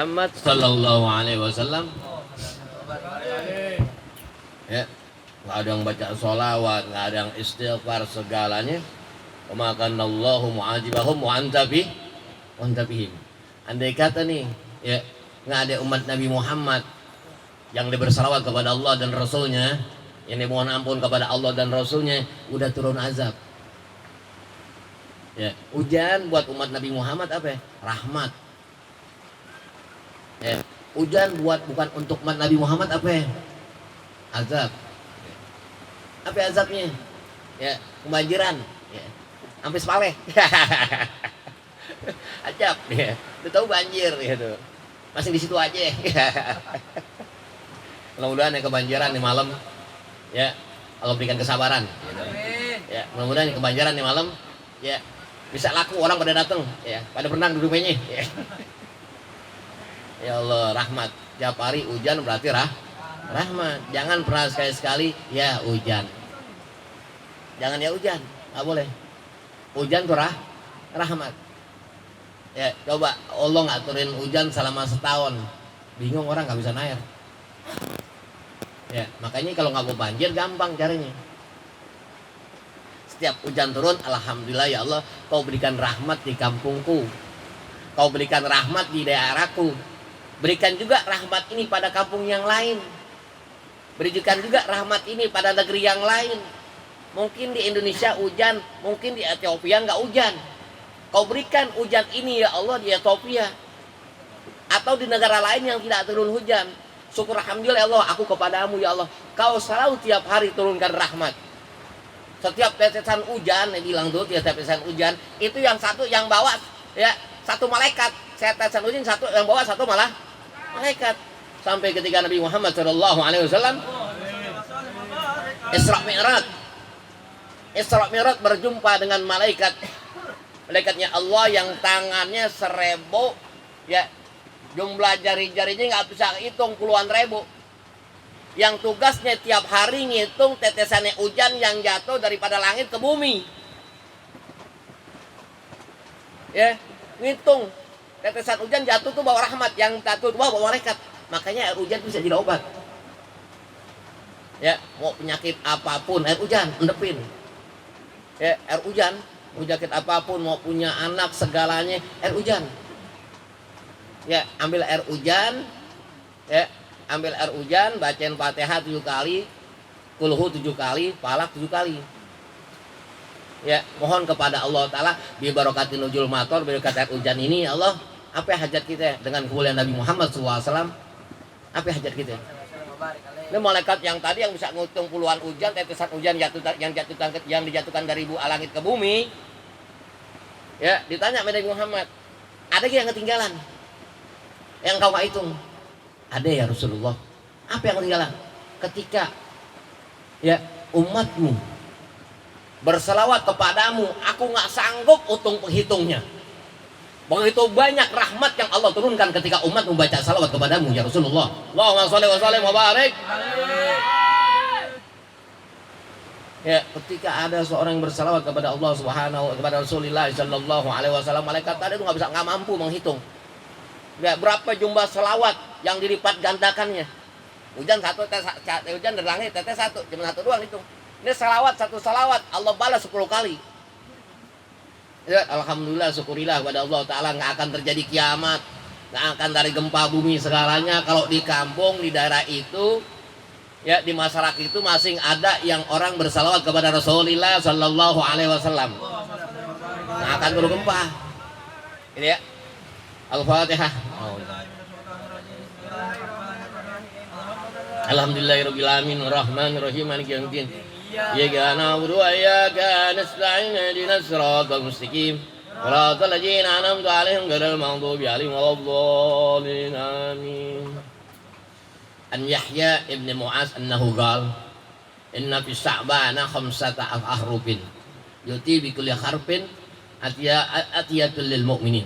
Muhammad sallallahu alaihi wasallam. Ya, nggak ada yang baca sholawat, nggak ada yang istighfar, segalanya. Wa kana Allahu mu'adzibahum wa anta bihim. Andai kata nih, ya, nggak ada umat Nabi Muhammad yang bersalawat kepada Allah dan Rasulnya, yang dimohon ampun kepada Allah dan Rasulnya, udah turun azab. Ya, hujan buat umat Nabi Muhammad apa ya? Rahmat. Ya, hujan buat bukan untuk umat Nabi Muhammad apa ya? Azab. Apa azabnya? Ya, kebanjiran. Ya, sampai sepale. Azab. Ya, lu tahu banjir gitu. Masih di situ aja. Mudah-mudahan yang kebanjiran di malam, ya Allah berikan kesabaran. Gitu. Ya, mudah-mudahan yang kebanjiran di malam, ya bisa laku, orang pada datang, ya pada berenang di rumahnya. Ya. Ya Allah, rahmat. Tiap hari hujan berarti rahmat. Jangan pernah sekali-sekali ya hujan. Jangan ya hujan, nggak boleh. Hujan tuh rahmat. Ya coba Allah ngaturin hujan selama setahun, bingung orang nggak bisa naik. Ya makanya kalau nggak mau banjir gampang caranya. Setiap hujan turun, alhamdulillah ya Allah, kau berikan rahmat di kampungku, kau berikan rahmat di daerahku, berikan juga rahmat ini pada kampung yang lain, berikan juga rahmat ini pada negeri yang lain. Mungkin di Indonesia hujan, mungkin di Ethiopia nggak hujan, kau berikan hujan ini ya Allah di Ethiopia atau di negara lain yang tidak turun hujan. Syukur alhamdulillah ya Allah, aku kepadamu ya Allah, kau selalu tiap hari turunkan rahmat. Setiap tetesan hujan, dia bilang tuh, tiap tetesan hujan itu yang satu yang bawa ya satu malaikat. Tetesan hujan satu yang bawa satu malah malaikat. Sampai ketika Nabi Muhammad sallallahu alaihi wasallam Isra Mi'raj berjumpa dengan malaikatnya Allah yang tangannya 1000, ya jumlah jari-jarinya nggak bisa hitung, puluhan ribu. Yang tugasnya tiap hari ngitung tetesannya hujan yang jatuh daripada langit ke bumi. Ya, ngitung tetesan hujan jatuh tuh bawa rahmat, yang jatuh tuh bawa malaikat. Makanya air hujan bisa jadi obat. Ya, mau penyakit apapun air hujan endepin. Ya, air hujan, penyakit apapun, mau punya anak segalanya air hujan. Ya, ambil air hujan, ya ambil air hujan, bacain Fatihah 7 kali, Kulhu 7 kali, Falak 7 kali. Ya, mohon kepada Allah Ta'ala bi barakatin nuzul mator, berkat air hujan ini ya Allah, apa hajat kita dengan kemuliaan Nabi Muhammad SAW? Apa hajat kita? Ini malaikat yang tadi yang bisa ngitung puluhan hujan, tetesan hujan yang dijatuhkan dari langit ke bumi. Ya, ditanya Nabi Muhammad, ada yang ketinggalan? Yang kau nggak hitung? Ada ya Rasulullah. Apa yang ketinggalan? Ketika ya umatmu berselawat kepadamu, aku nggak sanggup hitung penghitungnya. Begitu banyak rahmat yang Allah turunkan ketika umat membaca salawat kepadamu ya Rasulullah. Allahumma sholli wa sallim wa barik. Ya, ketika ada seorang yang bersalawat kepada Allah Subhanahu kepada Rasulullah sallallahu alaihi wasallam, malaikat tadi itu nggak mampu menghitung. Ya, berapa jumlah selawat yang dilipat gandakannya. Hujan satu, hujan dari langit, tetes satu, cuma satu doang itu. Ini selawat, satu selawat Allah balas 10 kali. Ya, alhamdulillah, syukurilah kepada Allah Ta'ala, nggak akan terjadi kiamat, nggak akan dari gempa bumi segalanya kalau di kampung, di daerah itu, ya di masyarakat itu masing ada yang orang bersalawat kepada Rasulullah Sallallahu Alaihi Wasallam. Nggak akan turun gempa. Ini ya. Al-Fatihah. Alhamdulillahirabbil alamin arrahmanir rahim maliki yaumiddin. Iyyaka na'budu wa iyyaka nasta'in ihdinas siratal mustaqim. Shiratal ladzina an'amta 'alaihim ghairil maghdubi alaihim waladdallin. Amin. An Yahya ibn Mu'az annahu qala inna fi Sya'bana khamsata ahrufin yuti bi kulli harfin atiyatul lil mu'minin.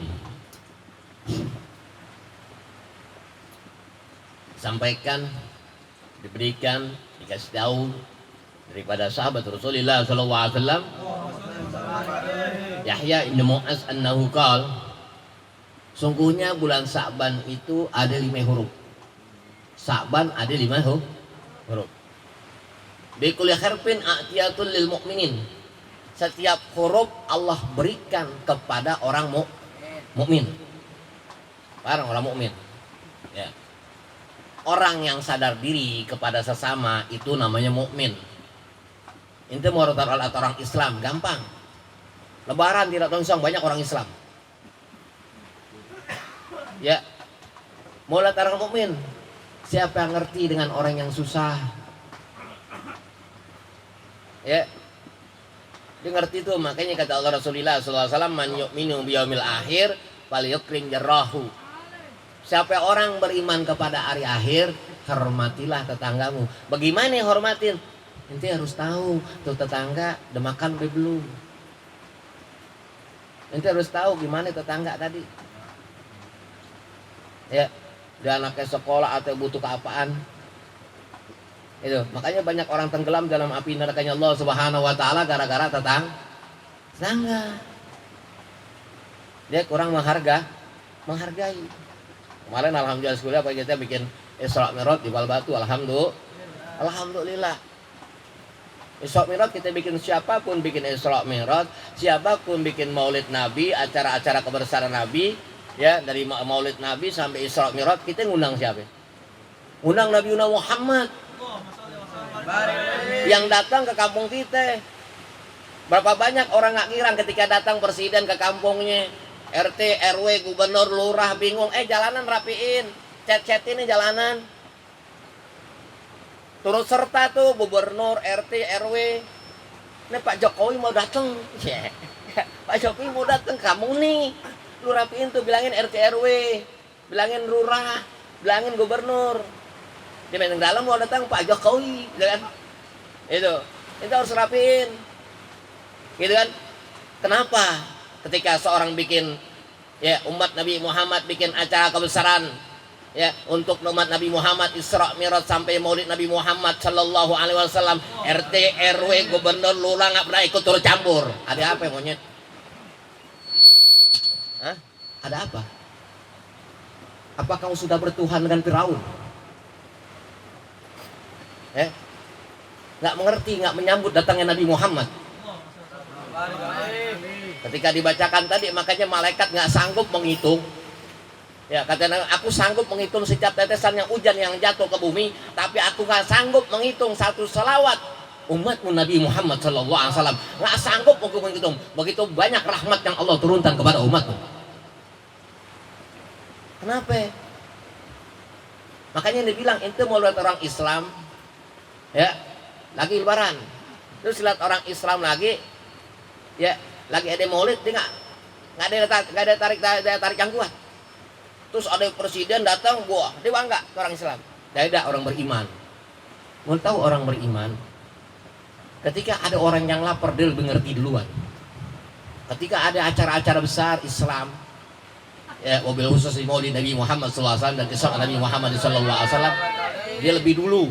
Sampaikan, diberikan, dikasih tahu daripada sahabat Rasulullah SAW, Yahya ibn Mu'az annahu qala, Sungguhnya bulan Sa'ban itu ada 5 huruf. Sa'ban ada 5 huruf. Bi kulli harfin a'tiyatul lil mu'minin. Setiap huruf Allah berikan kepada orang mukmin. Orang mukmin. Ya. Orang yang sadar diri kepada sesama itu namanya mukmin. Itu mau orang Islam gampang. Lebaran tidak tongsong banyak orang Islam. Ya, mulai orang mukmin. Siapa yang ngerti dengan orang yang susah? Ya, dia ngerti tuh. Makanya kata Allah Rasulullah SAW, man yu'minu biyaumil akhir falyukrim jarrahu. Siapa orang beriman kepada hari akhir, hormatilah tetanggamu. Bagaimana hormatin? Ente harus tahu tuh tetangga udah makan belum. Ente harus tahu gimana tetangga tadi. Ya, dia anaknya sekolah atau butuh keapaan. Itu, makanya banyak orang tenggelam dalam api nerakanya Allah Subhanahu wa taala gara-gara tetangga. Dia kurang menghargai. Kemarin alhamdulillah sekolah apa kita bikin Isra Mi'raj di Balbatu, alhamdulillah. Isra Mi'raj kita bikin, siapapun bikin Isra Mi'raj, siapapun bikin Maulid Nabi, acara-acara kebesaran Nabi. Ya, dari Maulid Nabi sampai Isra Mi'raj kita ngundang siapa? Ngundang Nabi Muhammad. Yang datang ke kampung kita. Berapa banyak orang nggak ngirang ketika datang presiden ke kampungnya. RT, RW, gubernur, lurah bingung. Jalanan rapiin. Cet ini jalanan. Turut serta tuh gubernur, RT, RW. Ini Pak Jokowi mau datang. Pak Jokowi mau datang kamu nih. Lu rapiin tuh, bilangin RT RW, bilangin lurah, bilangin gubernur. Dia main dalam mau datang Pak Jokowi, gitu kan? Itu harus rapiin, gitu kan? Kenapa? Ketika seorang bikin, ya umat Nabi Muhammad bikin acara kebesaran, ya untuk umat Nabi Muhammad Isra Mi'raj sampai Maulid Nabi Muhammad Sallallahu Alaihi Wasallam, RT RW gubernur lurah nggak pernah ikut turut campur. Ada apa yang monyet? Hah? Ada apa? Apa kamu sudah bertuhan dengan Firaun? Nggak mengerti, nggak menyambut datangnya Nabi Muhammad. Ketika dibacakan tadi, makanya malaikat nggak sanggup menghitung. Ya, katanya aku sanggup menghitung setiap tetesan yang hujan yang jatuh ke bumi, tapi aku nggak sanggup menghitung satu selawat umatmu Nabi Muhammad SAW. Nggak sanggup untuk menghitung. Begitu banyak rahmat yang Allah turunkan kepada umatmu. Kenapa? Makanya dia bilang, ente mau lihat orang Islam, ya, lagi lebaran, terus lihat orang Islam lagi, ya, lagi ada maulid, dia nggak ada tarik yang kuat. Terus ada presiden datang, wah, dia bangga ke orang Islam. Tidak orang beriman. Mau tahu orang beriman? Ketika ada orang yang lapar, dia lebih ngerti duluan. Ketika ada acara-acara besar Islam, ya, mobil khusus di Maulid Nabi Muhammad SAW dan Isra Nabi Muhammad SAW, dia lebih dulu.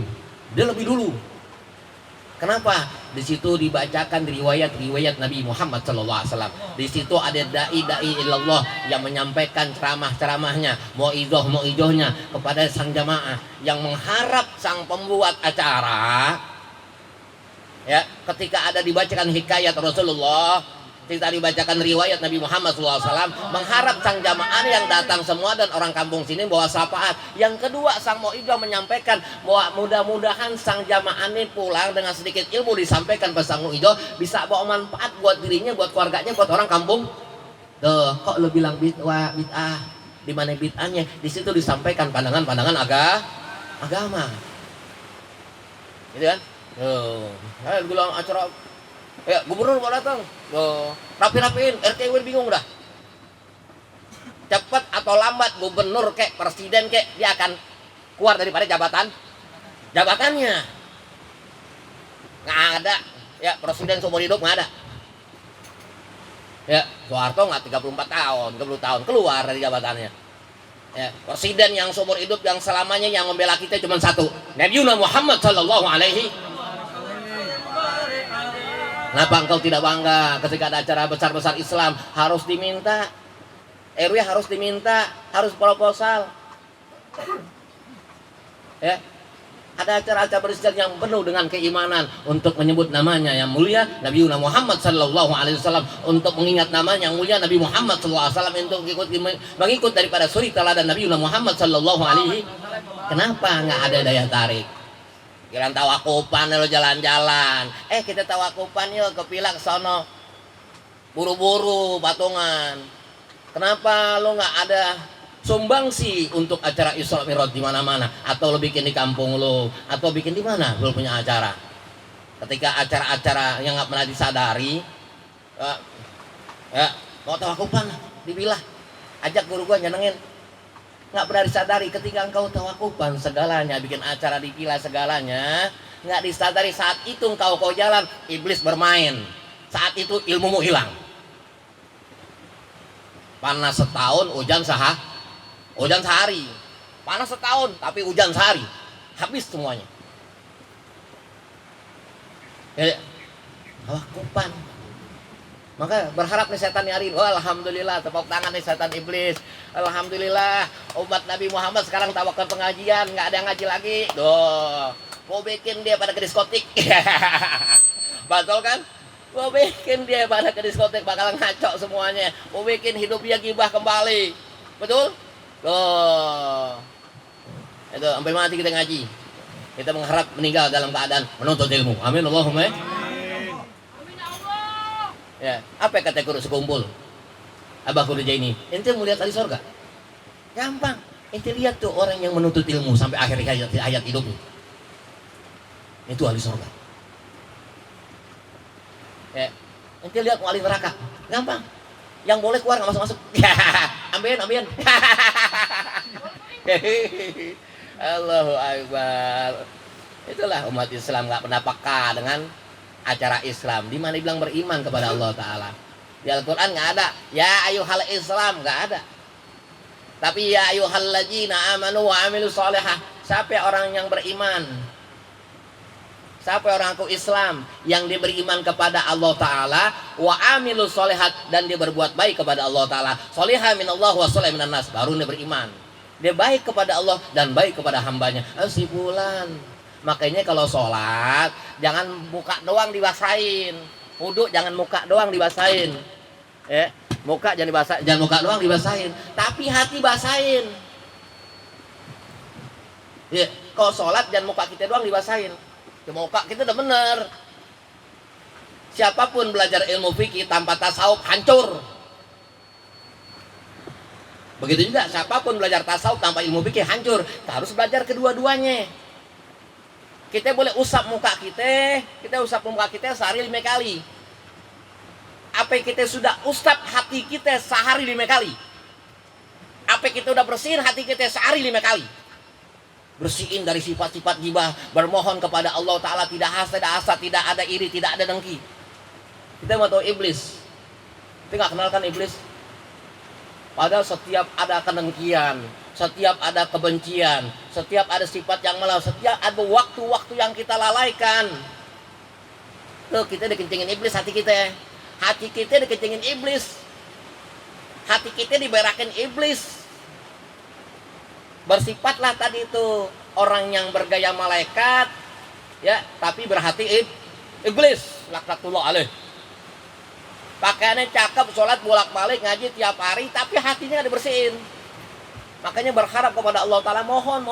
Kenapa? Di situ dibacakan riwayat Nabi Muhammad SAW. Di situ ada dai ilallah yang menyampaikan ceramahnya, moizohnya kepada sang jamaah yang mengharap sang pembuat acara. Ya, ketika ada dibacakan hikayat Rasulullah, kita dibacakan riwayat Nabi Muhammad SAW, mengharap sang jamaah yang datang semua dan orang kampung sini bawa syafaat. Yang kedua, sang mu'idzah menyampaikan bahwa mudah-mudahan sang jamaah ini pulang dengan sedikit ilmu disampaikan ke sang mu'idzah, bisa bawa manfaat buat dirinya, buat keluarganya, buat orang kampung. Tuh, kok lu bilang bid'ah? Di mana bid'ahnya? Di situ disampaikan pandangan-pandangan agama. Gitu kan? Tuh, bilang acara, ya gubernur mau datang, rapi-rapiin, RT RW bingung dah. Cepat atau lambat gubernur kek, presiden kek, dia akan keluar daripada jabatannya. Nggak ada, ya presiden seumur hidup nggak ada. Ya, Soeharto nggak 34 tahun, 30 tahun keluar dari jabatannya. Ya, presiden yang seumur hidup yang selamanya yang membela kita cuma satu, Nabi Muhammad Sallallahu Alaihi. Kenapa engkau tidak bangga ketika ada acara besar-besar Islam harus diminta? RW harus diminta, harus proposal. Ya, ada acara-acara berislam yang penuh dengan keimanan untuk menyebut namanya yang mulia Nabi Muhammad sallallahu alaihi wasallam, untuk mengingat namanya yang mulia Nabi Muhammad sallallahu alaihi wasallam, untuk mengikut daripada suri teladan Nabi Muhammad sallallahu alaihi. Kenapa nggak ada daya tarik? Kira tawakupan lo jalan-jalan. Kita tawakupan yuk ke Pilak sono. Buru-buru patungan. Kenapa lo nggak ada sumbangsi untuk acara Isra Mi'raj di mana-mana, atau lo bikin di kampung lo, atau bikin di mana lo punya acara? Ketika acara-acara yang nggak pernah disadari, mau tawakupan dibilah, ajak guru gua nyenengin. Nggak pernah disadari ketika engkau tawakupan segalanya, bikin acara di Pilah segalanya, nggak disadari saat itu engkau jalan, iblis bermain. Saat itu ilmumu hilang. Panas setahun, hujan sehari. Panas setahun, tapi hujan sehari. Habis semuanya. Tawakupan. Maka berharap nih setan nyariin. Oh, alhamdulillah, tepuk tangan nih setan iblis. Alhamdulillah, umat Nabi Muhammad sekarang tawakal pengajian, nggak ada yang ngaji lagi. Tuh, mau bikin dia pada ke diskotik. Betul kan? Mau bikin dia pada ke diskotik, bakalan ngaco semuanya. Mau bikin hidup dia gibah kembali. Betul? Tuh. Itu sampai mati kita ngaji. Kita mengharap meninggal dalam keadaan menuntut ilmu. Amin Allahumma. Ya, apa kata guru sekumpul? Abah Guru Jaini, ente mau lihat ahli surga? Gampang. Ente lihat tuh orang yang menuntut ilmu sampai akhir hayat hidupnya. Itu ahli surga. Ya, ente lihat ahli neraka. Gampang. Yang boleh keluar nggak masuk-masuk. Ambian. Allahu Akbar. Itulah umat Islam, nggak pernah peka dengan acara Islam. Di mana dibilang beriman kepada Allah Ta'ala. Di Al-Quran nggak ada ya ayuhal Islam, nggak ada. Tapi ya ayuhal ladzina amanu wa amilu sholihah. Siapa orang yang beriman? Siapa orang aku Islam yang dia beriman kepada Allah Ta'ala, wa amilu sholihat, dan dia berbuat baik kepada Allah Ta'ala. Sholihah minallah wa sholih minan nas, baru dia beriman. Dia baik kepada Allah dan baik kepada hambanya. Asibulan. Makanya kalau sholat jangan muka doang dibasahin, wudhu jangan muka doang dibasahin, muka jangan muka doang dibasahin, tapi hati basahin. Kalau sholat jangan muka kita doang dibasahin, muka kita udah bener. Siapapun belajar ilmu fikih tanpa tasawuf hancur. Begitu juga siapapun belajar tasawuf tanpa ilmu fikih hancur. Kita harus belajar kedua-duanya. Kita boleh usap muka kita usap muka kita sehari 5 kali. Apa kita sudah usap hati kita sehari 5 kali? Apa kita udah bersihin hati kita sehari 5 kali? Bersihin dari sifat-sifat ghibah, bermohon kepada Allah Ta'ala, tidak hasad, tidak ada iri, tidak ada dengki. Kita mau tahu iblis. Kita nggak kenalkan iblis. Padahal setiap ada kedengkian, setiap ada kebencian, setiap ada sifat yang malas, setiap ada waktu-waktu yang kita lalaikan. Tuh kita dikencingin iblis hati kita. Hati kita dikencingin iblis. Hati kita diberakin iblis. Bersifatlah tadi itu orang yang bergaya malaikat, ya, tapi berhati iblis. Laknatullah alaih. Pakaiannya cakep, sholat bolak-balik, ngaji tiap hari, tapi hatinya nggak dibersihin. Makanya berharap kepada Allah Ta'ala, mohon.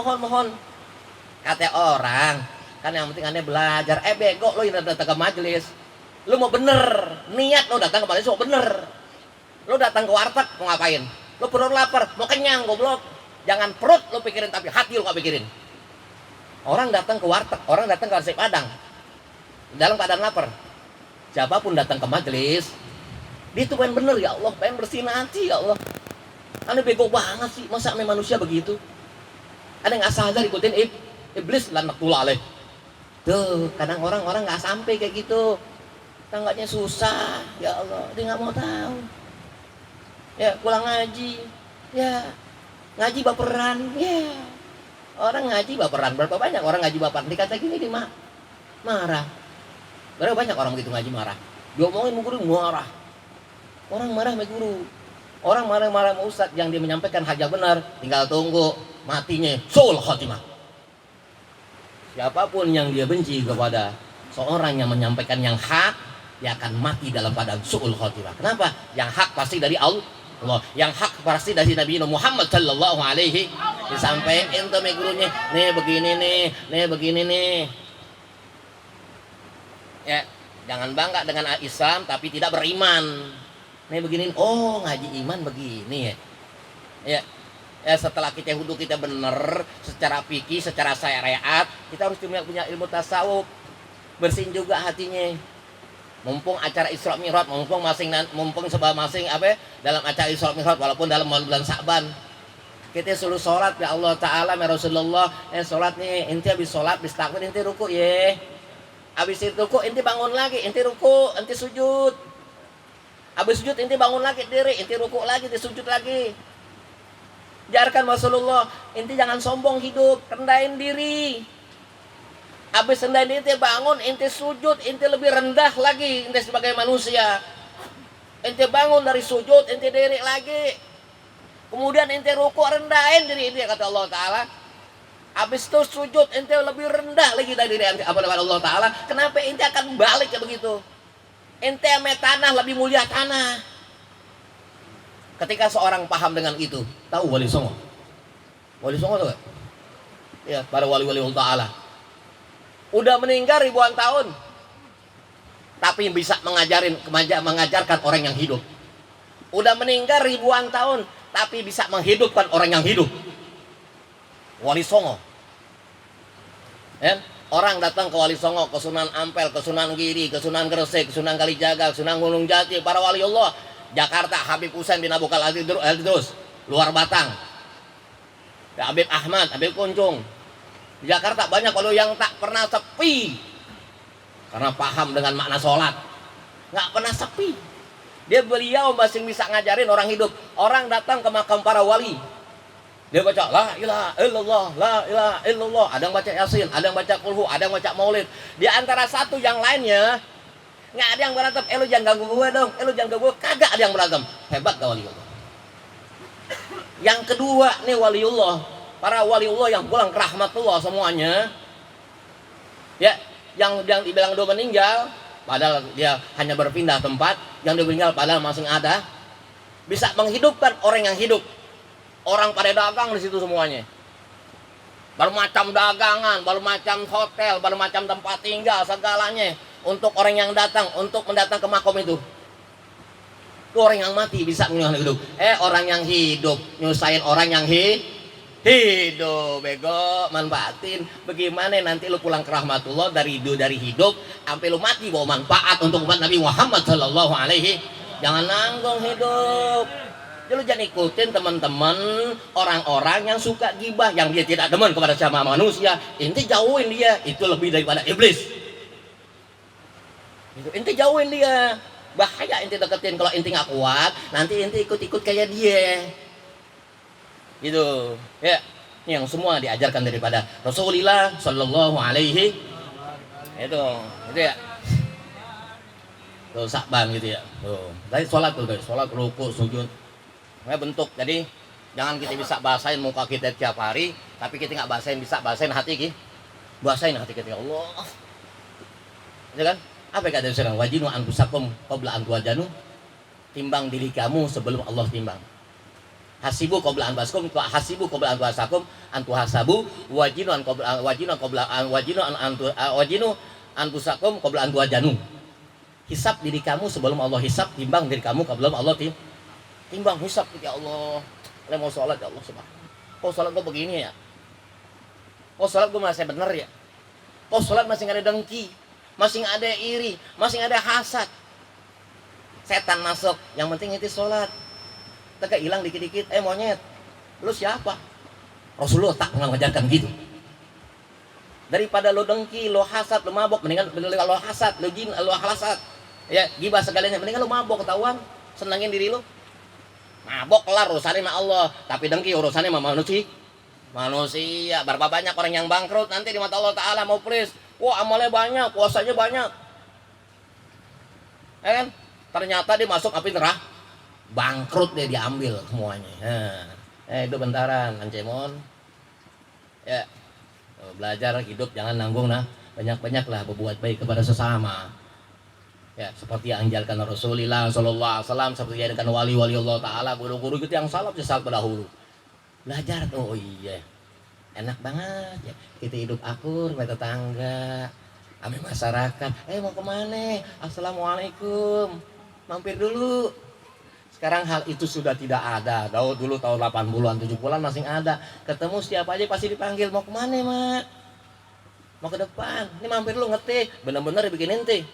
Kata orang, kan yang penting aneh belajar. Bego lo yang datang ke majelis, lo mau bener, niat lo datang ke majelis mau bener. Lo datang ke warteg mau ngapain? Lo perut lapar, mau kenyang, goblok. Jangan perut lo pikirin, tapi hati lo nggak pikirin. Orang datang ke warteg, orang datang ke nasi padang dalam keadaan lapar. Siapapun datang ke majelis, dia tuh pengen bener, ya Allah, pengen bersihin hati, ya Allah. Aneh bego banget sih, masa manusia begitu? Ada nggak sadar ikutin iblis laknatullah alaih. Tuh, kadang orang-orang nggak sampai kayak gitu, tangganya susah, ya Allah, dia nggak mau tahu. Ya pulang ngaji, ya ngaji baperan, ya orang ngaji baperan. Berapa banyak orang ngaji baperan? Dikata gini dia marah. Berapa banyak orang begitu ngaji marah? Diomongin guru marah. Orang marah sama guru. Orang marah-marah sama Ustadz yang dia menyampaikan hajat benar, tinggal tunggu matinya suul khotimah. Siapapun yang dia benci kepada seorang yang menyampaikan yang hak, dia akan mati dalam keadaan suul khotimah. Kenapa? Yang hak pasti dari Allah, yang hak pasti dari Nabi Muhammad sallallahu alaihi. Disampaikan tuh gurunya, nih begini nih. Ya, jangan bangga dengan Islam tapi tidak beriman. Nih begini, oh ngaji iman begini ya. Ya setelah kita wudhu kita bener secara fikih, secara syariat, kita harus punya ilmu tasawuf, bersihin juga hatinya. Mumpung acara Isra Mi'raj, mumpung masing apa dalam acara Isra Mi'raj, walaupun dalam bulan Sa'ban, kita suruh sholat ya Allah Taala, ya Rasulullah, sholat nih, inti habis sholat, habis takbir, inti ruku ya, habis itu ruku, inti bangun lagi, inti ruku, inti sujud, habis sujud, inti bangun lagi diri, inti ruku lagi, inti sujud lagi. Jarkan Rasulullah, inti jangan sombong hidup, rendahin diri. Habis rendahin inti bangun, inti sujud, inti lebih rendah lagi, inti sebagai manusia. Inti bangun dari sujud, inti diri lagi. Kemudian inti ruku, rendahin diri inti kata Allah Taala. Habis itu sujud, inti lebih rendah lagi dari diri apa Allah Taala. Kenapa inti akan balik ke begitu? Inti ame tanah lebih mulia tanah. Ketika seorang paham dengan itu, tahu Wali Songo? Wali Songo tahu gak? Ya, para wali-wali Allah Ta'ala. Udah meninggal ribuan tahun, tapi bisa mengajarkan orang yang hidup. Udah meninggal ribuan tahun, tapi bisa menghidupkan orang yang hidup. Wali Songo. Ya? Orang datang ke Wali Songo, ke Sunan Ampel, ke Sunan Giri, ke Sunan Gresik, ke Sunan Kalijaga, ke Sunan Gunung Jati, para wali Allah. Jakarta Habib Husain bin Abu Bakar Al-Idrus, luar Batang. Ya, Habib Ahmad, Habib Kuncung. Di Jakarta banyak kalau yang tak pernah sepi karena paham dengan makna sholat, nggak pernah sepi. Beliau masih bisa ngajarin orang hidup. Orang datang ke makam para wali, dia baca la ilaha illallah, la ilaha illallah. Ada yang baca Yasin, ada yang baca Qulhu, ada yang baca Maulid. Di antara satu yang lainnya nggak ada yang berantem, lu jangan ganggu gue dong, lu jangan ganggu gue, kagak ada yang berantem. Hebat gak waliullah. Yang kedua nih waliullah, para waliullah yang pulang ke rahmatullah semuanya, ya, yang dibilang udah meninggal, padahal dia hanya berpindah tempat, yang dia meninggal padahal masih ada, bisa menghidupkan orang yang hidup. Orang pada dagang di situ semuanya, bermacam dagangan, bermacam hotel, bermacam tempat tinggal, segalanya. Untuk orang yang datang, untuk mendatang ke makom itu orang yang mati bisa menyusahin hidup. Orang yang hidup nyusahin orang yang hidup, bego, manfaatin. Bagaimana nanti lu pulang ke rahmatullah dari hidup sampai lu mati bawa manfaat untuk umat Nabi Muhammad sallallahu alaihi. Jangan nanggung hidup. Jadi lu jangan ikutin teman-teman orang-orang yang suka gibah, yang dia tidak demen kepada sama manusia. Inti jauhin dia, itu lebih daripada iblis. Inti jauhin dia, bahaya inti deketin. Kalau inti nggak kuat, nanti inti ikut-ikut kayak dia. Gitu, ya. Ini yang semua diajarkan daripada Rasulullah Sallallahu Alaihi. Itu ya. Tuh Sa'ban gitu ya. Tuh, dari sholat tuh guys, sholat ruku sujud. Kayak bentuk. Jadi jangan kita bisa bahasain muka kita tiap hari, tapi kita nggak bisa bahasain hati kita. Bahasain hati kita, ya Allah. Ya kan? Apa kata seorang wajinu anfusakum qabla an tuwajanu, timbang diri kamu sebelum Allah timbang. Hasibu qabla an baskum, hasibu qabla an tuhasakum, antuhasabu, wajinu anfusakum qabla an tuwajanu. Hisab diri kamu sebelum Allah hisab, timbang diri kamu sebelum Allah timbang. Hisab ya Allah. Saya mau sholat ya Allah subhanahu. Kok sholat gue begini ya? Kok sholat gue masih bener ya? Kok sholat masih nggak ada dengki? Masih nggak ada iri, masih nggak ada hasad. Setan masuk, yang penting itu sholat. Teka hilang dikit-dikit, monyet, lu siapa? Rasulullah tak pernah mengajarkan gitu. Daripada lu dengki, lu hasad, lu mabok, mendingan lu hasad, lu jin, lu hasad. Ya, gibah segalanya, mendingan lu mabok ketahuan, senangin diri lu. Mabok kelar urusannya sama Allah, tapi dengki urusannya sama manusia. Berapa banyak orang yang bangkrut nanti di mata Allah Ta'ala mau please. Wah amalnya banyak, puasanya banyak, ya kan? Ternyata dia masuk api bangkrut dia, diambil semuanya. Itu bentaran Ancemon. Ya, belajar hidup jangan nanggung nah, banyak-banyaklah berbuat baik kepada sesama. Ya, seperti yang anjalkan Rasulullah sallallahu alaihi wasallam, seperti yang dengan wali-wali Allah taala, guru-guru itu yang salaf sesal pendahulu. Belajar tuh, oh iya. Enak banget ya. Kita hidup akur sama tetangga, sama masyarakat. Mau kemana? Assalamualaikum. Mampir dulu. Sekarang hal itu sudah tidak ada. Dulu tahun 80-an, 70-an masih ada. Ketemu siapa aja pasti dipanggil, mau kemana, Mak? Mau ke depan. Ini mampir dulu ngeteh. Bener-bener bikinin teh.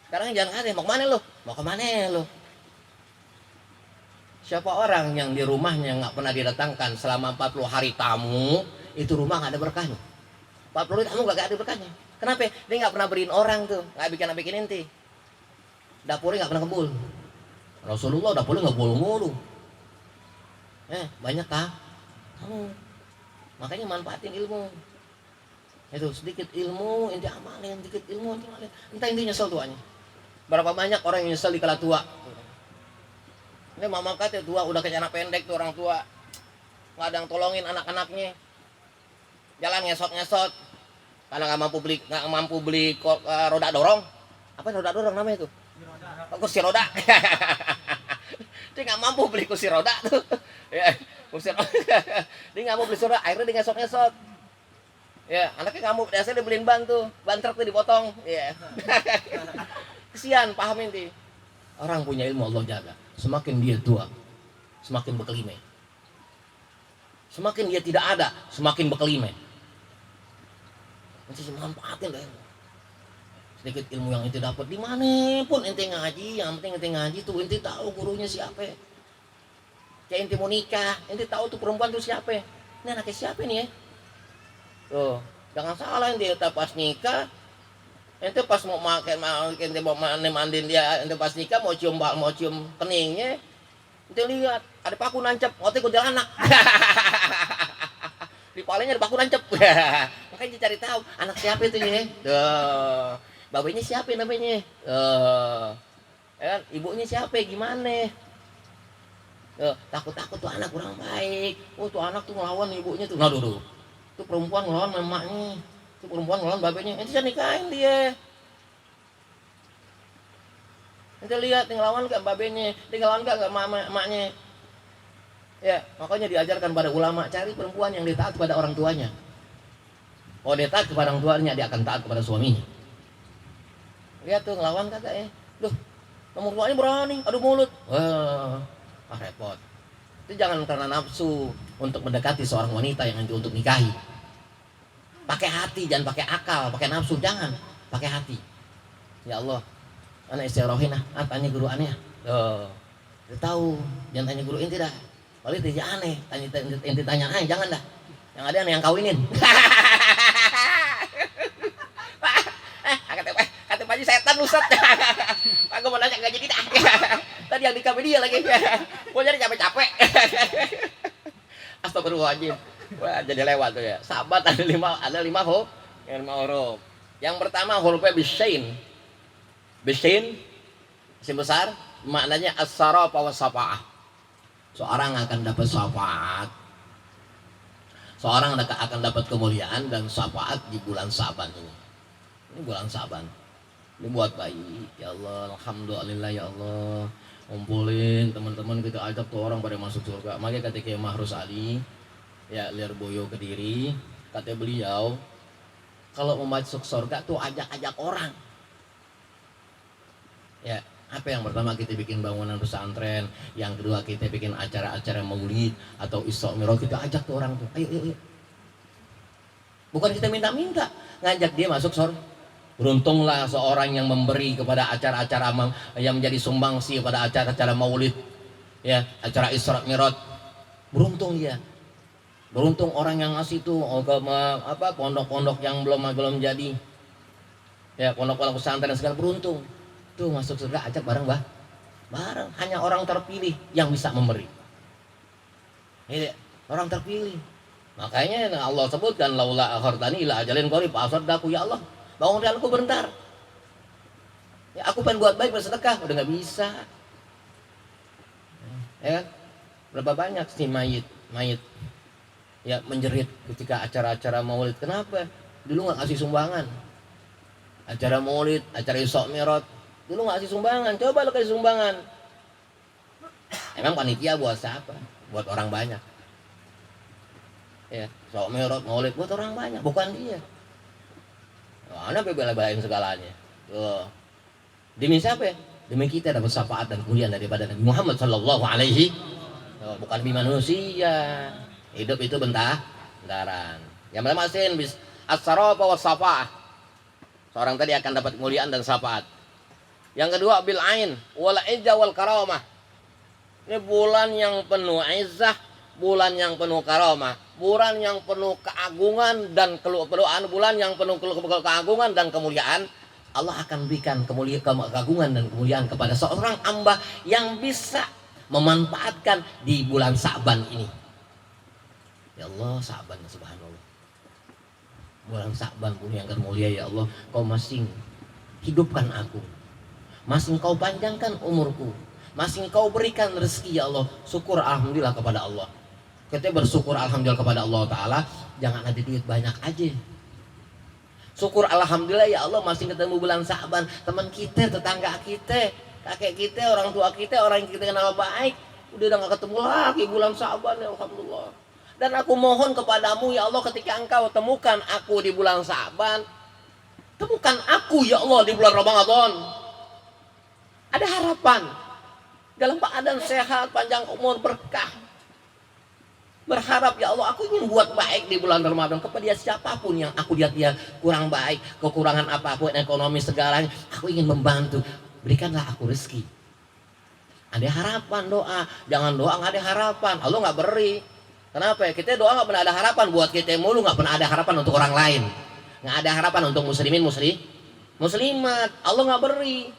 Sekarang jangan ada, mau kemana lo? Mau kemana lo? Siapa orang yang di rumahnya nggak pernah didatangkan selama 40 hari tamu, itu rumah nggak ada berkahnya. 40 hari tamu nggak ada berkahnya. Kenapa? Dia nggak pernah beriin orang tuh, nggak bikin inti. Dapurnya nggak pernah kebul. Rasulullah dapurnya nggak kebul mulu. Banyak kamu. Makanya manfaatin ilmu. Itu sedikit ilmu inti amalin, sedikit ilmu inti amalin. Entah intinya nyesel tuanya. Berapa banyak orang yang nyesel di kala tua. Ini mama kata tua udah kayak anak pendek tuh orang tua, nggak ada yang tolongin anak-anaknya, jalan ngesot-ngesot karena nggak mampu beli roda dorong. Apa roda dorong namanya itu? Kursi roda. Dia nggak mampu beli kursi roda tuh. Ya, kursi roda. Dia nggak mau beli roda, akhirnya dia ngesot-ngesot. Ya, anaknya kamu biasanya dibeliin ban tuh, ban truk tuh dipotong. Ya. Kesian, pahamin sih. Orang punya ilmu Allah jaga. Semakin dia tua, semakin berkelime. Semakin dia tidak ada, semakin berkelime. Nanti manfaatin deh. Sedikit ilmu yang ente dapat di mana pun ente ngaji, yang penting ente ngaji tuh ente tahu gurunya siapa. Kayak ente mau nikah, ente tahu tuh perempuan tuh siapa. Ini anaknya siapa nih ya? Tuh, jangan salah ente pas nikah. Ente pas mau ente mau mandiin dia, ente pas nikah mau cium keningnya, ente lihat ada paku nancep, ngotek kuntilanak. Di palanya ada paku nancep. Makanya cari tahu anak siapa itu ya. Tuh, babanya siapa namanya? Ibunya siapa? Gimana? Takut-takut tuh anak kurang baik. Oh tuh anak tuh ngelawan ibunya tuh. Nah dulu, tuh perempuan ngelawan emaknya. Itu perempuan ngelawan babenya, ente bisa nikahin dia. Ente lihat ngelawan gak babenya, dia ngelawan gak emaknya. Ya, makanya diajarkan pada ulama, cari perempuan yang dia taat kepada orang tuanya. Kalau dia taat kepada orang tuanya, dia akan taat kepada suaminya. Lihat tuh ngelawan kagak ya. Duh, nomor tuanya berani, adu mulut. Repot. Itu jangan karena nafsu untuk mendekati seorang wanita yang nanti untuk nikahi. Pakai hati, jangan pakai akal, pakai nafsu, jangan. Pakai hati. Ya Allah, anak istirohin tanya guru aneh. Dia tahu, jangan tanya guru inti dah. Kalau itu aneh, tanya jangan dah. Yang ada aneh yang kawinin. Kata Pak Haji setan Ustaz. Aku mau nanya enggak jadi dah. Tadi yang nikah dia lagi. Mau jadi capek-capek. Astagfirullahaladzim. Wah, jadi lewat tuh ya. Sahabat ada lima huruf. Yang pertama hurufnya bisain. Bisain isim besar, maknanya as-sarafa wa safa'ah. Seorang akan dapat syafaat. Seorang akan dapat kemuliaan dan syafaat di bulan Sa'ban ini. Ini bulan Sa'ban. Ini buat bayi. Ya Allah, alhamdulillah ya Allah. Ngumpulin teman-teman, kita ajak tuh orang pada masuk surga. Makanya ketika Mahrus Ali ya Lirboyo Kediri, kata beliau kalau mau masuk surga tuh ajak-ajak orang. Ya, apa yang pertama kita bikin bangunan pesantren, yang kedua kita bikin acara-acara maulid atau Isra Mi'raj, kita ajak tuh orang tuh. Ayo. Bukan kita minta-minta, ngajak dia masuk surga. Beruntunglah seorang yang memberi kepada acara-acara yang menjadi sumbangsi pada acara-acara maulid, ya, acara Isra Mi'raj. Beruntung dia. Beruntung orang yang ngasih tuh pondok-pondok yang belum jadi, ya, pondok-pondok pesantren segala, beruntung tuh masuk surga, ajak bareng hanya orang terpilih yang bisa memberi. Ini orang terpilih. Makanya Allah sebutkan laula akhartani ila ajalin qarib asaddaku, ya Allah bangun aku bentar. Ya aku pengen buat baik bersedekah, udah nggak bisa. Ya kan? Berapa banyak sih mayit ya menjerit ketika acara-acara maulid. Kenapa? Dulu nggak kasih sumbangan. Acara maulid, acara Isra Mi'raj, dulu nggak kasih sumbangan. Coba lo kasih sumbangan. Emang panitia buat siapa? Buat orang banyak. Ya, Isra Mi'raj, maulid buat orang banyak, bukan dia. Mana bela-belain segalanya. Tuh. Demi siapa ya? Demi kita dapat syafaat dan kemuliaan daripada Nabi Muhammad sallallahu alaihi. Bukan demi manusia. Hidup itu bentaran. Yang pertama asin bis as-sarafa was safa'ah. Seorang tadi akan dapat kemuliaan dan syafaat. Yang kedua bil ain wal izzah wal karamah. Ini bulan yang penuh izzah, bulan yang penuh karamah, bulan yang penuh keagungan dan bulan yang penuh keagungan dan kemuliaan. Allah akan berikan keagungan dan kemuliaan kepada seorang hamba yang bisa memanfaatkan di bulan Sa'ban ini. Ya Allah, Sa'ban, subhanallah. Bulan Sa'ban pun yang akan mulia, ya Allah, kau masing hidupkan aku, masing kau panjangkan umurku, masing kau berikan rezeki, ya Allah. Syukur alhamdulillah kepada Allah. Kita bersyukur alhamdulillah kepada Allah Ta'ala. Jangan ada duit banyak aja. Syukur alhamdulillah, ya Allah, masih ketemu bulan Sa'ban. Teman kita, tetangga kita, kakek kita, orang tua kita, orang yang kita kenal baik, udah gak ketemu lagi bulan Sa'ban, ya alhamdulillah. Dan aku mohon kepadamu, ya Allah, ketika engkau temukan aku di bulan Sa'ban, temukan aku, ya Allah, di bulan Ramadan. Ada harapan dalam keadaan sehat, panjang umur, berkah. Berharap, ya Allah, aku ingin buat baik di bulan Ramadan kepada siapapun yang aku lihat dia kurang baik, kekurangan apapun, ekonomi segalanya, aku ingin membantu. Berikanlah aku rezeki. Ada harapan, doa. Jangan doa nggak ada harapan, Allah nggak beri. Kenapa ya? Kita doa nggak pernah ada harapan buat kita mulu, nggak pernah ada harapan untuk orang lain, nggak ada harapan untuk muslimin muslimat. Allah nggak beri.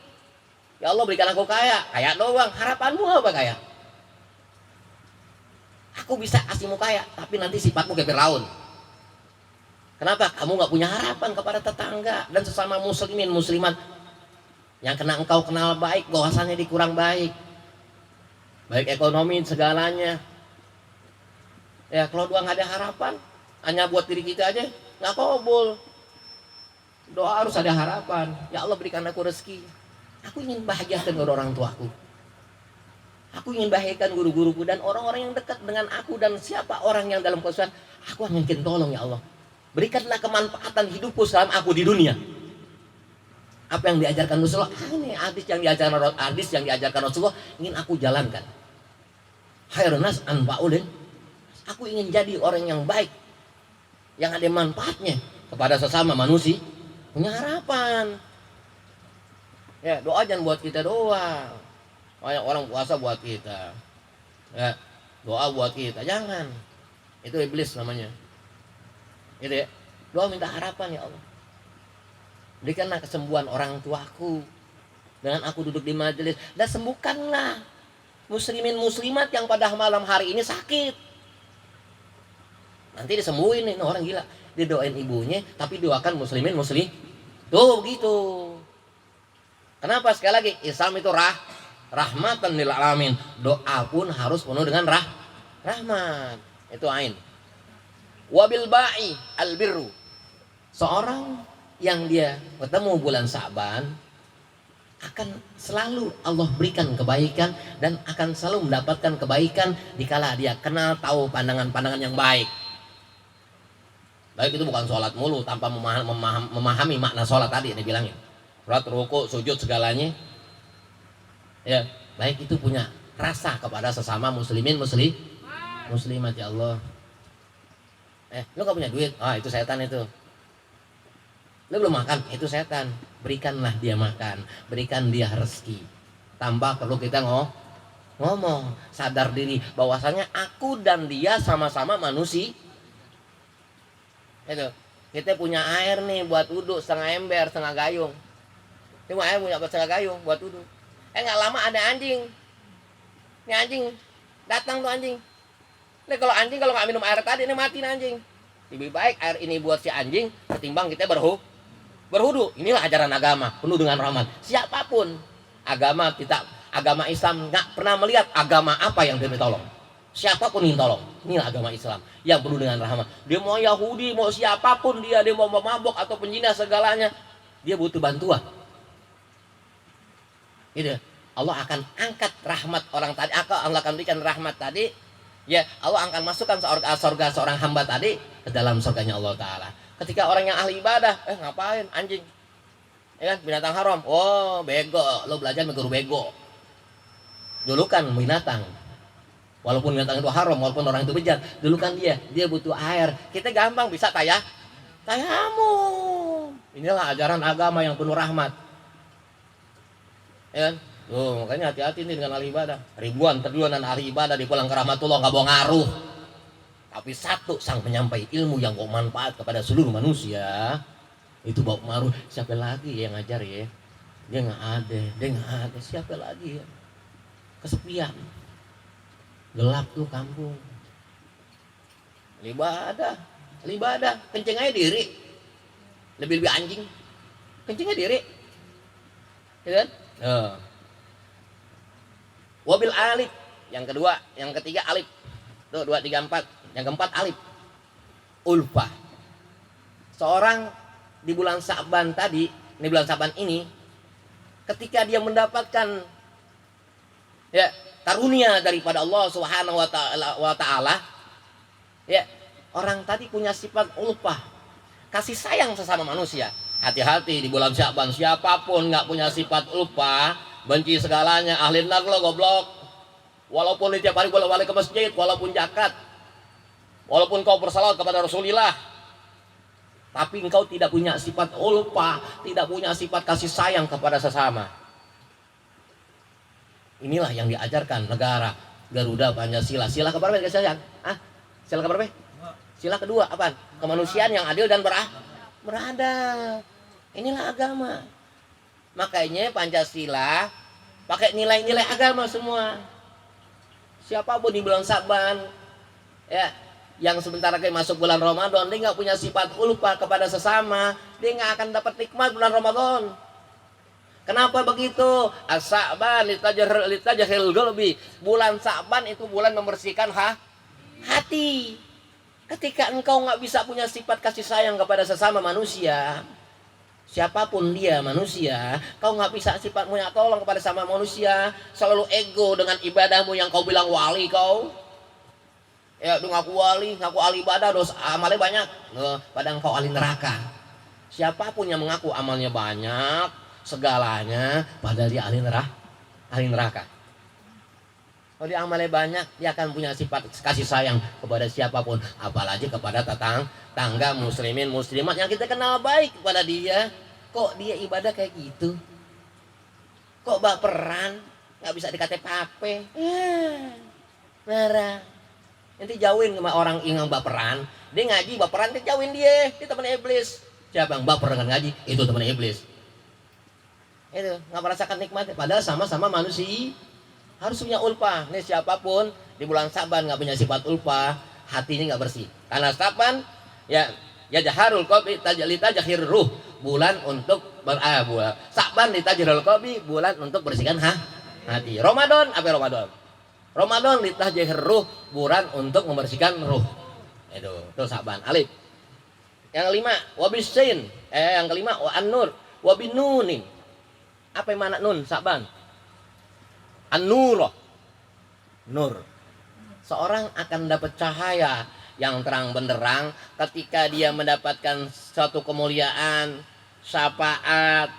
Ya Allah, berikan aku kaya doang. Harapanmu apa kaya? Aku bisa kasihmu kaya, tapi nanti sifatmu kayak Firaun. Kenapa? Kamu gak punya harapan kepada tetangga dan sesama muslimin muslimat yang engkau kenal baik, bahwasannya dikurang baik, baik ekonomi segalanya. Ya kalau doa gak ada harapan, hanya buat diri kita aja, gak kabul. Doa harus ada harapan. Ya Allah, berikan aku rezeki. Aku ingin bahagiakan orang tuaku. Aku ingin bahagiakan guru-guruku dan orang-orang yang dekat dengan aku, dan siapa orang yang dalam kesusahan, aku ingin tolong, ya Allah. Berikanlah kemanfaatan hidupku selama aku di dunia. Apa yang diajarkan Rasulullah, ini hadis yang diajarkan Rasulullah, ingin aku jalankan. Khairun nas anfa'ul. Aku ingin jadi orang yang baik, yang ada manfaatnya kepada sesama manusia. Punya harapan. Ya, doa jangan buat kita doang. Banyak orang puasa buat kita, ya, doa buat kita, jangan. Itu iblis namanya. Gitu ya. Doa minta harapan, ya Allah. Berikanlah kesembuhan orang tuaku dengan aku duduk di majelis, dan sembuhkanlah muslimin muslimat yang pada malam hari ini sakit. Nanti disembuhin nih, orang gila. Didoain ibunya, tapi doakan muslimin muslim. Tuh begitu. Kenapa? Sekali lagi, Islam itu rahmatan lil alamin. Doa pun harus penuh dengan rahmat. Itu ain. Wabil ba'i albirru. Seorang yang dia bertemu bulan Sa'ban akan selalu Allah berikan kebaikan, dan akan selalu mendapatkan kebaikan dikala dia kenal tahu pandangan-pandangan yang baik. Baik itu bukan sholat mulu tanpa memahami makna sholat tadi ini bilangin. Sholat, ruku, sujud segalanya. Ya, baik itu punya rasa kepada sesama muslimin muslimat, ya Allah. Lu gak punya duit? Itu setan itu. Lu belum makan? Itu setan. Berikanlah dia makan, berikan dia rezeki. Tambah perlu kita ngomong, sadar diri bahwasanya aku dan dia sama-sama manusia. Itu. Kita punya air nih buat wudhu, setengah ember, setengah gayung. Cuma air punya setengah gayung buat wudhu. Nggak lama ada anjing. Ini anjing datang tuh anjing. Nah, kalau anjing kalau nggak minum air tadi ini mati anjing. Lebih baik air ini buat si anjing ketimbang kita berhudu. Inilah ajaran agama penuh dengan rahmat. Siapapun agama kita agama Islam nggak pernah melihat agama apa yang dia tolong. Siapapun yang tolong. Inilah agama Islam yang penuh dengan rahmat. Dia mau Yahudi, mau siapapun dia mau mabok atau penjina segalanya, dia butuh bantuan. Gitu. Allah akan angkat rahmat orang tadi, Allah akan berikan rahmat tadi. Ya, Allah akan masukkan surga seorang hamba tadi ke dalam surganya Allah Ta'ala. Ketika orang yang ahli ibadah, ngapain anjing? Ya kan, binatang haram. Oh, bego, lo belajar sama guru bego. Dulu kan binatang. Walaupun binatang itu haram, walaupun orang itu bejat, dulu kan dia butuh air. Kita gampang bisa tayamum. Inilah ajaran agama yang penuh rahmat. Ya kan? Tuh, makanya hati-hati nih dengan ahli ibadah. Ribuan ahli ibadah di pulang ke rahmatullah nggak bawa ngaruh. Tapi satu sang penyampai ilmu yang bawa manfaat kepada seluruh manusia, itu bawa pengaruh. Siapa lagi yang ngajar ya? Dia nggak ada. Siapa lagi ya? Kesepian, gelap tuh kampung. Ibadah, kencing aja diri. Lebih anjing, kencingnya diri, ya kan? Wabil alif, yang kedua, yang ketiga alif. Tuh 2, 3, 4. Yang keempat alif. Ulfah. Seorang di bulan Sa'ban tadi, ini bulan Sa'ban ini, ketika dia mendapatkan ya karunia daripada Allah Subhanahu wa taala, ya, orang tadi punya sifat ulfah, kasih sayang sesama manusia. Hati-hati di bulan Sa'ban, siapapun nggak punya sifat ulfah, benci segalanya, ahli neraka lo goblok. Walaupun tiap hari bolak-balik ke masjid, walaupun zakat, walaupun kau bersalawat kepada Rasulullah, tapi engkau tidak punya sifat ulfah, tidak punya sifat kasih sayang kepada sesama. Inilah yang diajarkan negara Garuda Pancasila. Sila keberapa kasih sayang? Sila keberapa? Sila kedua apaan? Kemanusiaan yang adil dan beradab. Inilah agama. Makanya Pancasila pakai nilai-nilai agama semua. Siapapun di bulan Sa'ban, ya, yang sebentar lagi masuk bulan Ramadan, dia nggak punya sifat ulfah kepada sesama, dia nggak akan dapat nikmat bulan Ramadan. Kenapa begitu? As-Sa'ban litajahil qalbi. Bulan Sa'ban itu bulan membersihkan hati. Ketika engkau nggak bisa punya sifat kasih sayang kepada sesama manusia, siapapun dia manusia, kau nggak bisa sifat punya tolong kepada sama manusia, selalu ego dengan ibadahmu yang kau bilang wali kau. Ya, ngaku wali, ngaku ahli ibadah, dosa amalnya banyak. Padahal kau ahli neraka. Siapapun yang mengaku amalnya banyak, segalanya, padahal dia ahli neraka. Kalau dia amalnya banyak, dia akan punya sifat kasih sayang kepada siapapun, apalagi kepada tangga muslimin muslimat yang kita kenal baik kepada dia. Kok dia ibadah kayak gitu? Kok baperan? Nggak bisa dikata pape. Marah. Nanti jauhin sama orang yang baperan. Dia ngaji baperan, dia jauhin dia teman iblis. Siapa yang baper dengan ngaji? Itu teman iblis. Itu nggak merasakan nikmatnya. Padahal sama-sama manusia. Harus punya ulfah. Nih siapapun di bulan Sa'ban nggak punya sifat ulfah, hatinya nggak bersih. Karena Sa'ban ya jaharul qalbi litajahir ruh, bulan untuk bulan Sa'ban litajahirul qalbi, bulan untuk bersihkan hati. Ramadan apa Ramadan? Ramadan litajahir ruh, bulan untuk membersihkan ruh. Itu Sa'ban alif. Yang kelima wabisin, yang kelima wa an-nur wabinunin. Apa yang mana nun Sa'ban? An-nur. Nur. Seorang akan dapat cahaya yang terang benderang ketika dia mendapatkan suatu kemuliaan, syafaat,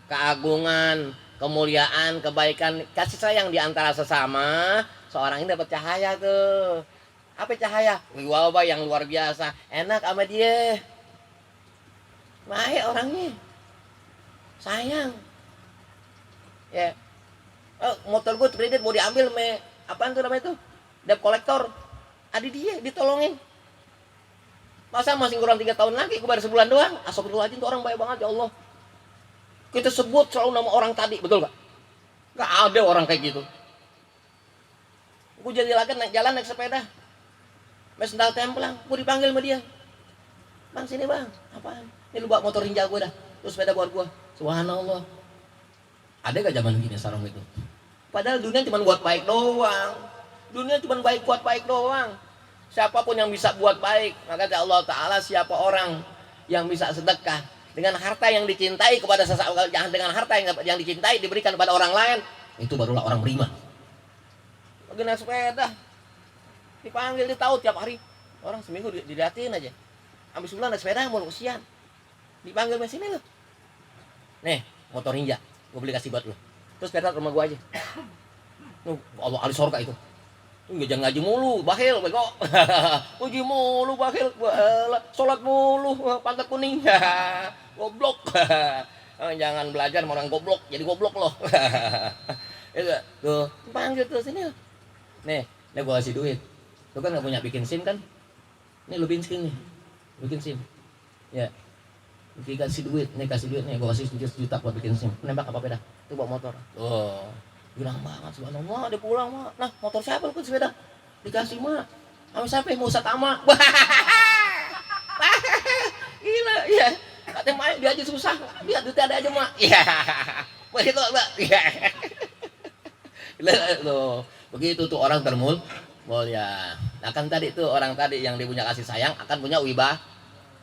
keagungan, kemuliaan, kebaikan, kasih sayang di antara sesama. Seorang ini dapat cahaya tuh. Apa cahaya? Wibawa yang luar biasa. Enak sama dia. Baik orangnya. Sayang. Ya. Motor gue kredit mau diambil apaan tuh namanya tuh? Debt collector. Adi dia ditolongin. Masa masih kurang 3 tahun lagi, gue baru sebulan doang. Astagfirullahaladzim, tuh orang baik banget ya Allah. Kita sebut selalu nama orang tadi, betul gak? Gak ada orang kayak gitu. Gue jadi lagi jalan naik sepeda, mes sendal templang, gue dipanggil sama dia. Bang sini bang, apaan? Ini lu bawa motor ninja gue dah, terus sepeda buat gue. Subhanallah. Ada gak zaman gini sarung itu? Padahal dunia cuma buat baik doang. Dunia cuma buat baik doang. Siapapun yang bisa buat baik, maka kata Allah Ta'ala, siapa orang yang bisa sedekah dengan harta yang dicintai kepada sesama, dengan harta yang dicintai diberikan kepada orang lain, itu barulah orang beriman. Lagi naik sepeda, dipanggil, dia tahu tiap hari, orang seminggu diliatin aja. Habis bulan naik sepeda mau usian, dipanggil ke sini loh. Nih, motor Ninja, gue beli kasih buat lo. Terus sepeda rumah gue aja. Allah ahli surga itu. Ngaji mulu, bakhil, bego. Ngaji mulu, bakhil, sholat mulu, pantat kuning. Goblok. Jangan belajar sama orang goblok, jadi goblok loh. Tuh, panggil tuh sini. Nih gua kasih duit. Lu kan gak punya bikin SIM kan? Nih lu bikin nih. Bikin SIM. Ya. Kasih duit, nih gua kasih 1 juta buat bikin SIM. Nembak apa beda? Tuh bawa motor. Tuh. Bilang banget subhanallah, dia pulang mak. Nah motor siapa lu sepeda? Dikasih mak. Sampai mau Tama. Gila ya. Katanya main dia aja susah. Lihat duitnya ada aja mak. Iya. Begitu mbak. Iya. Loh, begitu tuh orang termulia. Nah kan tadi tuh orang tadi yang dia punya kasih sayang akan punya wibawa.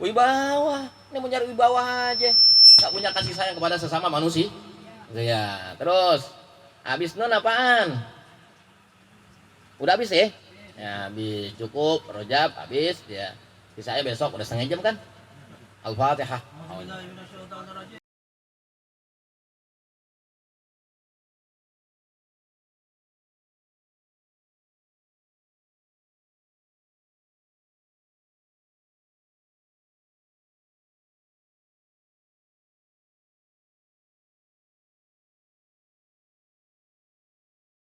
Ini punya wibawa aja. Gak punya kasih sayang kepada sesama manusia. Ya, terus habis nun apaan? Udah habis ya? Ya habis, cukup, rojab, habis ya. Sisanya besok udah 1/2 jam kan? Al-Fatihah.